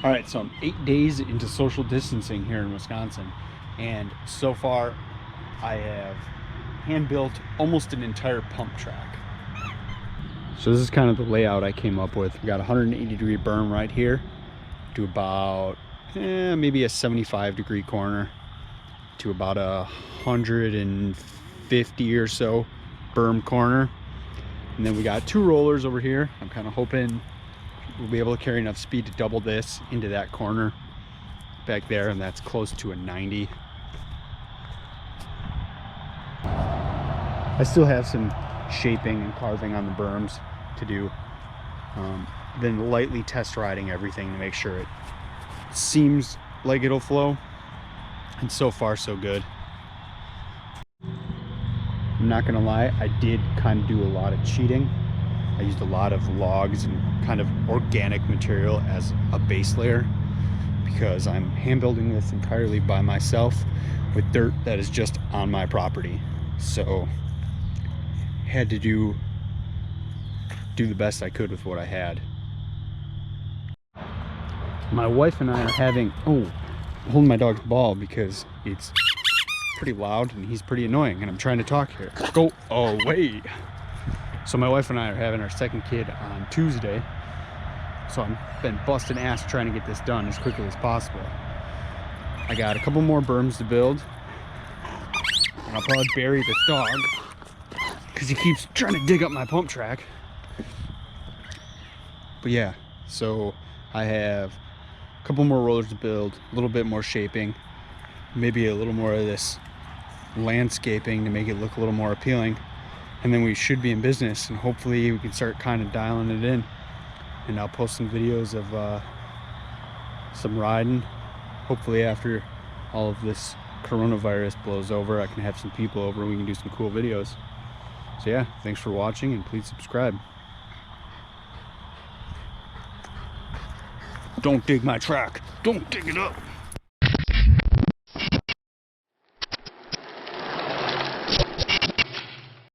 All right, so I'm 8 days into social distancing here in Wisconsin, and so far I have hand built almost an entire pump track. So this is kind of the layout I came up with. We got a 180-degree berm right here to about maybe a 75-degree corner to about a 150 or so berm corner, and then we got 2 rollers over here. I'm kind of hoping we'll be able to carry enough speed to double this into that corner back there, and that's close to a 90. I still have some shaping and carving on the berms to do. Been lightly test riding everything to make sure it seems like it'll flow, and so far so good. I'm not gonna lie, I did kind of do a lot of cheating. I used a lot of logs and kind of organic material as a base layer because I'm hand building this entirely by myself with dirt that is just on my property. So had to do the best I could with what I had. My wife and I are having, holding my dog's ball because it's pretty loud and he's pretty annoying and I'm trying to talk here. Go away. So my wife and I are having our second kid on Tuesday. So I've been busting ass trying to get this done as quickly as possible. I got a couple more berms to build, and I'll probably bury this dog because he keeps trying to dig up my pump track. But yeah, so I have a couple more rollers to build, a little bit more shaping, maybe a little more of this landscaping to make it look a little more appealing. And then we should be in business, and hopefully we can start kind of dialing it in. And I'll post some videos of some riding. Hopefully after all of this coronavirus blows over, I can have some people over and we can do some cool videos. So yeah, thanks for watching, and please subscribe. Don't dig my track. Don't dig it up.